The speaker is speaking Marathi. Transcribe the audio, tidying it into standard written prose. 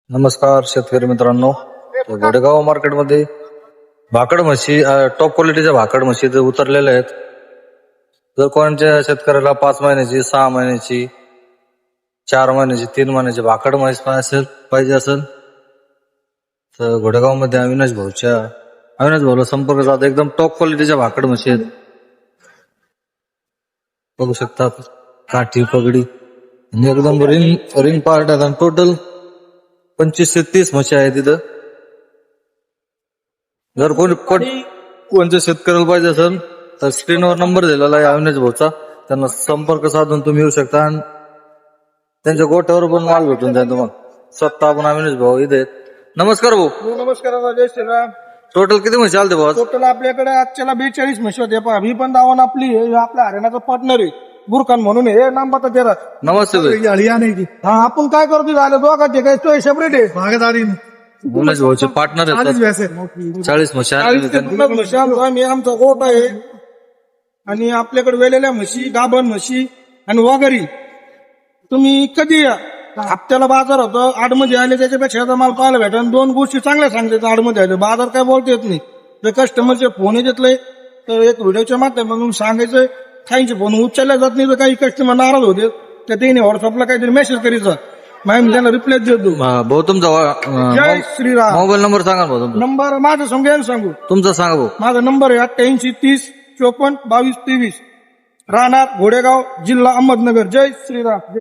नमस्कार शेतकरी मित्रांनो. घोडेगाव मार्केटमध्ये भाकड म्हशी टॉप क्वालिटीच्या भाकड म्हशी इथे उतरलेल्या आहेत. जर कोणाच्या शेतकऱ्याला 5 महिन्याची 6 महिन्याची 4 महिन्याची 3 महिन्याची भाकड म्हैस पाहिजे असेल तर घोडेगाव मध्ये अविनाश भाऊला संपर्क साधा. एकदम टॉप क्वालिटीच्या भाकड म्हशी आहेत. बघू शकता काठी पगडी आणि एकदम रिंग पार्ट आहे. टोटल 25 ते 30 म्हशी आहे तिथं. जर कोणत्या शेतकऱ्याला पाहिजे असेल तर स्क्रीनवर नंबर दिलेला आहे अविनाश भाऊचा. त्यांना संपर्क साधून तुम्ही येऊ शकता आणि त्यांच्या गोट्यावर पण माल भेटून जाईल तुम्हाला. स्वतः आपण अविनाश भाऊ इथे आहेत. नमस्कार भाऊ. नमस्कार. जय श्रीराम. टोटल किती म्हशी आलते भाऊ? टोटल आपल्याकडे आजच्याला 42 म्हशी होते. ही पण दावण आपली आहे. आपल्या हरियाणाचा पार्टनर आहे बुरखान म्हणून हे नाम बता तेरा. नमस्ते भाई. हा आपण काय करतो झालं दोघांचे काय तो सेपरेट आहे भागीदारी. अविनाश भाऊचे पार्टनर आहेत. 40 म्हशी आम्ही आमचा गोट आहे आणि आपल्याकडे वेलेल्या म्हशी गाभण म्हशी आणि वगैरे. तुम्ही कधी या हप्त्याला बाजार होतं आडमध्ये आले त्याच्यापेक्षा मला पाहायला भेटा. 2 गोष्टी चांगल्या सांगतात आडमध्ये आले. बाजार काय बोलता येत नाही. जर कस्टमरचे फोन घेतले तर एक व्हिडिओच्या माध्यमातून सांगायचं. काहींचे फोन उचलल्या जात नाही तर काही कस्टमर नाराज होते तर त्याने व्हॉट्सअपला काहीतरी मेसेज करायचा. मॅम त्यांना रिप्लाय देतो. भाऊ तुमचा जय श्रीराम. मोबाईल नंबर सांगा भाऊ. तुमचा नंबर माझं समजायला सांगू. तुमचा सांगा भाऊ. माझा नंबर आहे 88 30 54 22 23. राहणार घोडेगाव, जिल्हा अहमदनगर. जय श्रीराम.